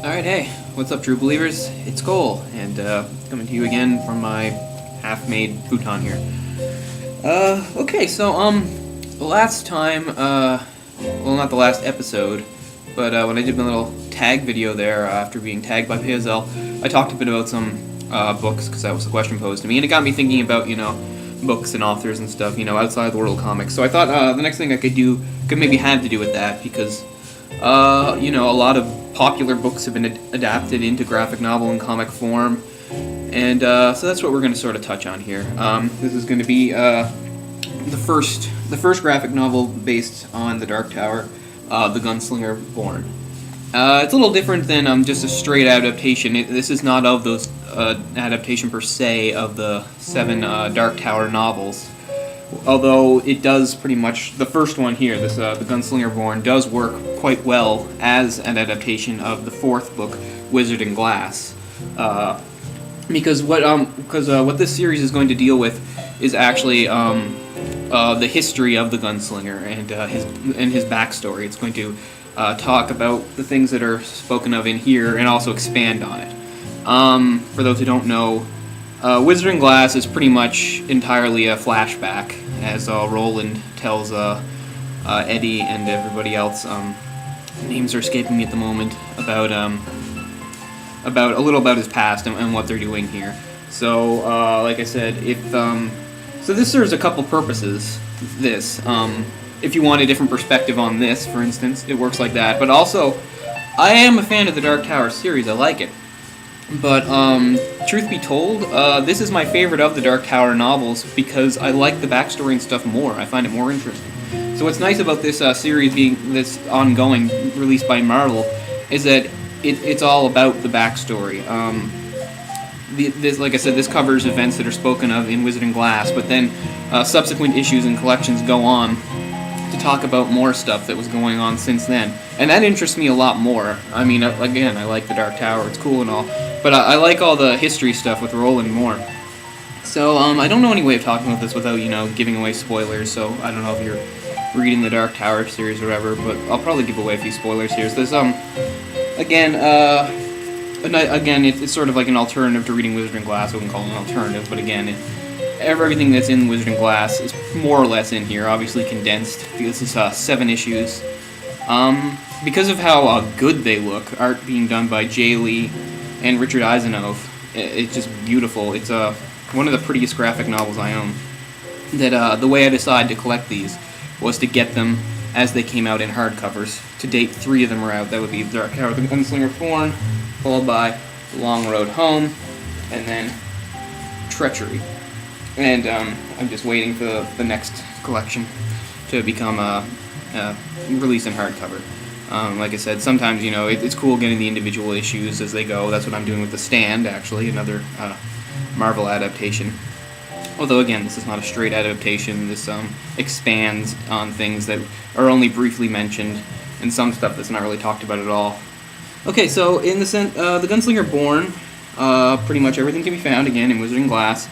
Alright, hey, what's up, true believers? It's Cole, and coming to you again from my half-made futon here. Okay, so, the last time, well, not the last episode, but when I did my little tag video there, after being tagged by PSL, I talked a bit about some books, because that was the question posed to me, and it got me thinking about, books and authors and stuff, outside the world of comics. So I thought the next thing I could do could maybe have to do with that, because a lot of popular books have been adapted into graphic novel and comic form, and so that's what we're going to sort of touch on here. This is going to be the first graphic novel based on the Dark Tower, The Gunslinger Born. It's a little different than just a straight adaptation. This is not of those adaptation per se of the 7 Dark Tower novels. Although it does pretty much, the first one here, this the Gunslinger Born, does work quite well as an adaptation of the 4th book, Wizard in Glass, because what this series is going to deal with is actually the history of the gunslinger and his backstory. It's going to talk about the things that are spoken of in here and also expand on it. For those who don't know, Wizard in Glass is pretty much entirely a flashback, as Roland tells Eddie and everybody else, names are escaping me at the moment, about a little about his past and what they're doing here. So, like I said, so this serves a couple purposes. If you want a different perspective on this, for instance, it works like that. But also, I am a fan of the Dark Tower series. I like it. But, truth be told, this is my favorite of the Dark Tower novels because I like the backstory and stuff more. I find it more interesting. So what's nice about this series being this ongoing, released by Marvel, is that it's all about the backstory. Like I said, this covers events that are spoken of in Wizard in Glass, but then subsequent issues and collections go on to talk about more stuff that was going on since then. And that interests me a lot more. I mean, again, I like the Dark Tower, it's cool and all, but I like all the history stuff with Roland more. So, I don't know any way of talking about this without, giving away spoilers, so I don't know if you're reading the Dark Tower series or whatever, but I'll probably give away a few spoilers here. So there's, again, it's sort of like an alternative to reading Wizard in Glass. I wouldn't call it an alternative, but again, everything that's in Wizard in Glass is more or less in here, obviously condensed. This is 7 issues. Because of how good they look, art being done by Jay Lee and Richard Isanove, it's just beautiful. It's one of the prettiest graphic novels I own. That the way I decided to collect these was to get them as they came out in hardcovers. To date, 3 of them are out. That would be The Dark Tower, The Gunslinger Born, followed by The Long Road Home, and then Treachery. And I'm just waiting for the next collection to become released in hardcover. Like I said, sometimes, it's cool getting the individual issues as they go. That's what I'm doing with The Stand, actually, another Marvel adaptation. Although, again, this is not a straight adaptation. This expands on things that are only briefly mentioned, and some stuff that's not really talked about at all. Okay, so in the The Gunslinger Born, pretty much everything can be found, again, in Wizard in Glass.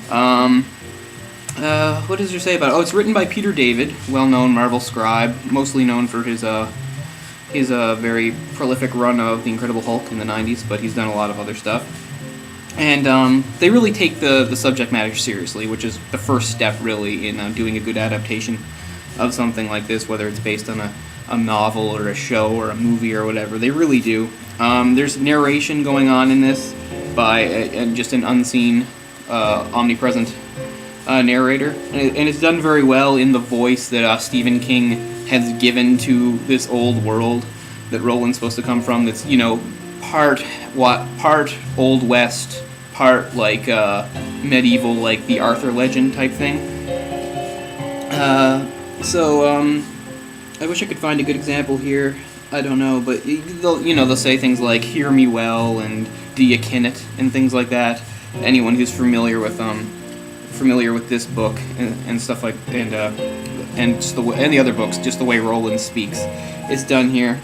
What does there say about it? Oh, it's written by Peter David, well-known Marvel scribe, mostly known for his very prolific run of The Incredible Hulk in the 90s, but he's done a lot of other stuff. And they really take the subject matter seriously, which is the first step, really, in doing a good adaptation of something like this, whether it's based on a novel or a show or a movie or whatever. They really do. There's narration going on in this by just an unseen, omnipresent narrator, and it's done very well in the voice that Stephen King has given to this old world that Roland's supposed to come from. That's part Old West, part like medieval, like the Arthur legend type thing. I wish I could find a good example here. I don't know, but they'll say things like "Hear me well" and "Do you ken it" and things like that. Anyone who's familiar with this book and stuff like and the other books, just the way Roland speaks, it's done here.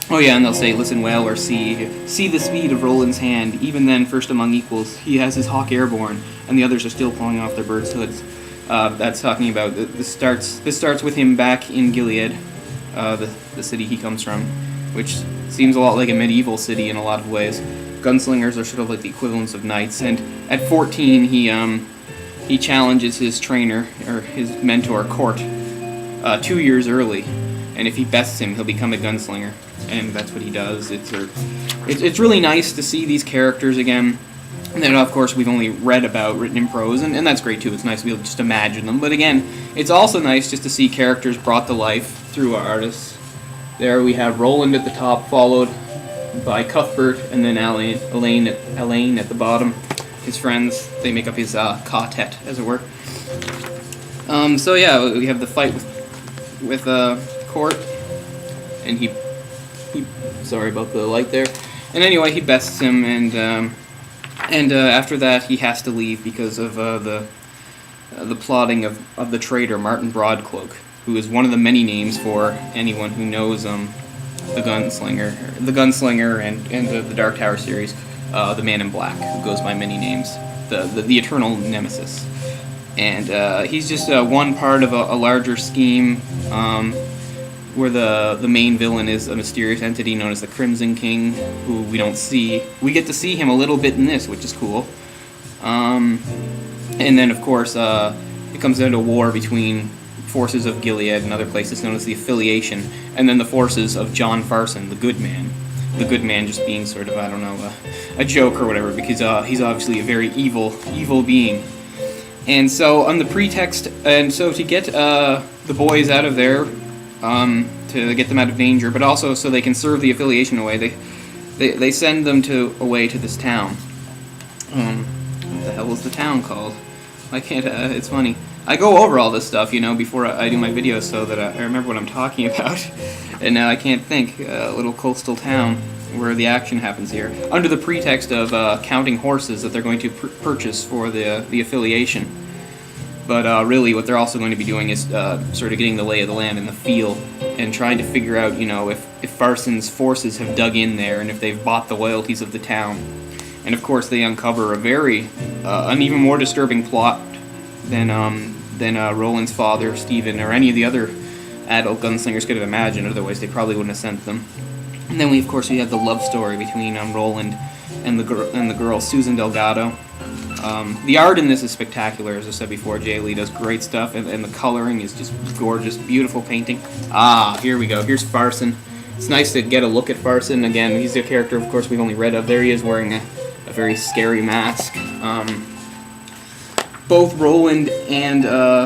Oh yeah, and they'll say "Listen well" or "See the speed of Roland's hand. Even then, first among equals, he has his hawk airborne, and the others are still pulling off their birds' hoods." That's talking about this starts with him back in Gilead, the city he comes from, which seems a lot like a medieval city in a lot of ways. Gunslingers are sort of like the equivalents of knights, and at 14 he challenges his trainer, or his mentor, Court, 2 years early, and if he bests him, he'll become a gunslinger, and that's what he does. It's really nice to see these characters again. And then, of course, we've only read about written in prose, and that's great too. It's nice to be able to just imagine them. But again, it's also nice just to see characters brought to life through artists. There we have Roland at the top, followed by Cuthbert, and then Elaine at the bottom. His friends, they make up his quartet, as it were. So yeah, we have the fight with Court, and he sorry about the light there. And anyway, he bests him, and after that, he has to leave because of the plotting of the traitor Martin Broadcloak, who is one of the many names for anyone who knows the Gunslinger, and the Dark Tower series, the Man in Black, who goes by many names, the eternal nemesis, and he's just one part of a larger scheme, where the main villain is a mysterious entity known as the Crimson King, who we don't see. We get to see him a little bit in this, which is cool. And then, of course, it comes down to war between forces of Gilead and other places known as the Affiliation, and then the forces of John Farson, the Good Man. The Good Man just being sort of, I don't know, a joke or whatever, because he's obviously a very evil being. And so, on the pretext, and so to get the boys out of there, to get them out of danger, but also so they can serve the Affiliation away, they send them away to this town. What the hell is the town called? I can't, it's funny. I go over all this stuff, before I do my videos so that I remember what I'm talking about. And now I can't think. A little coastal town where the action happens here. Under the pretext of counting horses that they're going to purchase for the Affiliation. But really what they're also going to be doing is sort of getting the lay of the land in the field and trying to figure out, if Farson's forces have dug in there and if they've bought the loyalties of the town. And of course they uncover an even more disturbing plot than Roland's father, Stephen, or any of the other adult gunslingers could have imagined. Otherwise, they probably wouldn't have sent them. And then we have the love story between Roland and the girl Susan Delgado. The art in this is spectacular, as I said before. Jay Lee does great stuff, and the coloring is just gorgeous, beautiful painting. Here we go. Here's Farson. It's nice to get a look at Farson again. He's a character, of course, we've only read of. There he is wearing a very scary mask. Both Roland and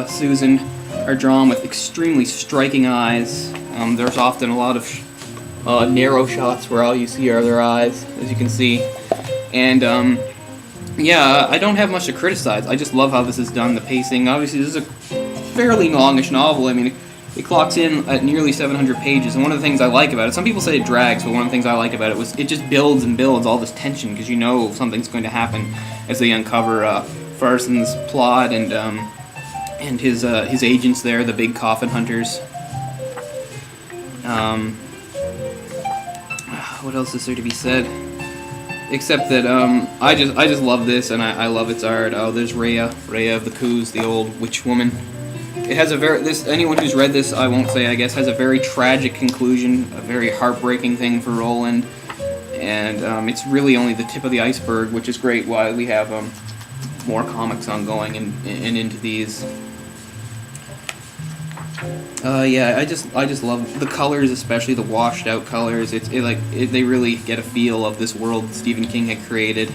Susan are drawn with extremely striking eyes. There's often a lot of narrow shots where all you see are their eyes, as you can see. And yeah, I don't have much to criticize. I just love how this is done, the pacing. Obviously, this is a fairly longish novel. I mean, it clocks in at nearly 700 pages, and one of the things I like about it, some people say it drags, but one of the things I like about it was it just builds and builds all this tension, because you know something's going to happen as they uncover Farson's plot and his agents there, the big coffin hunters. What else is there to be said? Except that I just love this, and I love its art. Oh, there's Rhea of the Coos, the old witch woman. It has anyone who's read this, I won't say, I guess, has a very tragic conclusion, a very heartbreaking thing for Roland, and it's really only the tip of the iceberg, which is great. Why we have more comics ongoing and into these. Yeah, I just love the colors, especially the washed out colors. They really get a feel of this world that Stephen King had created.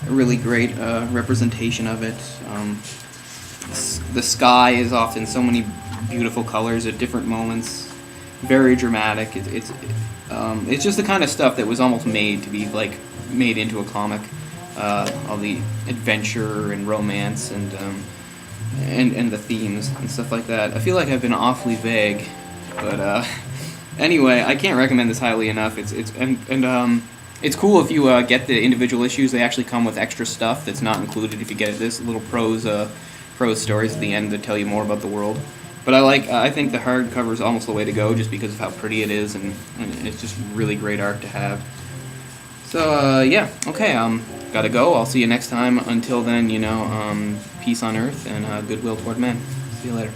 A really great representation of it. The sky is often so many beautiful colors at different moments. Very dramatic. It's just the kind of stuff that was almost made to be made into a comic. All the adventure and romance and the themes and stuff like that. I feel like I've been awfully vague, but anyway, I can't recommend this highly enough. It's cool if you get the individual issues. They actually come with extra stuff that's not included if you get this little prose stories at the end that tell you more about the world. But I think the hardcover is almost the way to go, just because of how pretty it is, and it's just really great art to have. So yeah, okay, gotta go. I'll see you next time. Until then, peace on earth and goodwill toward men. See you later.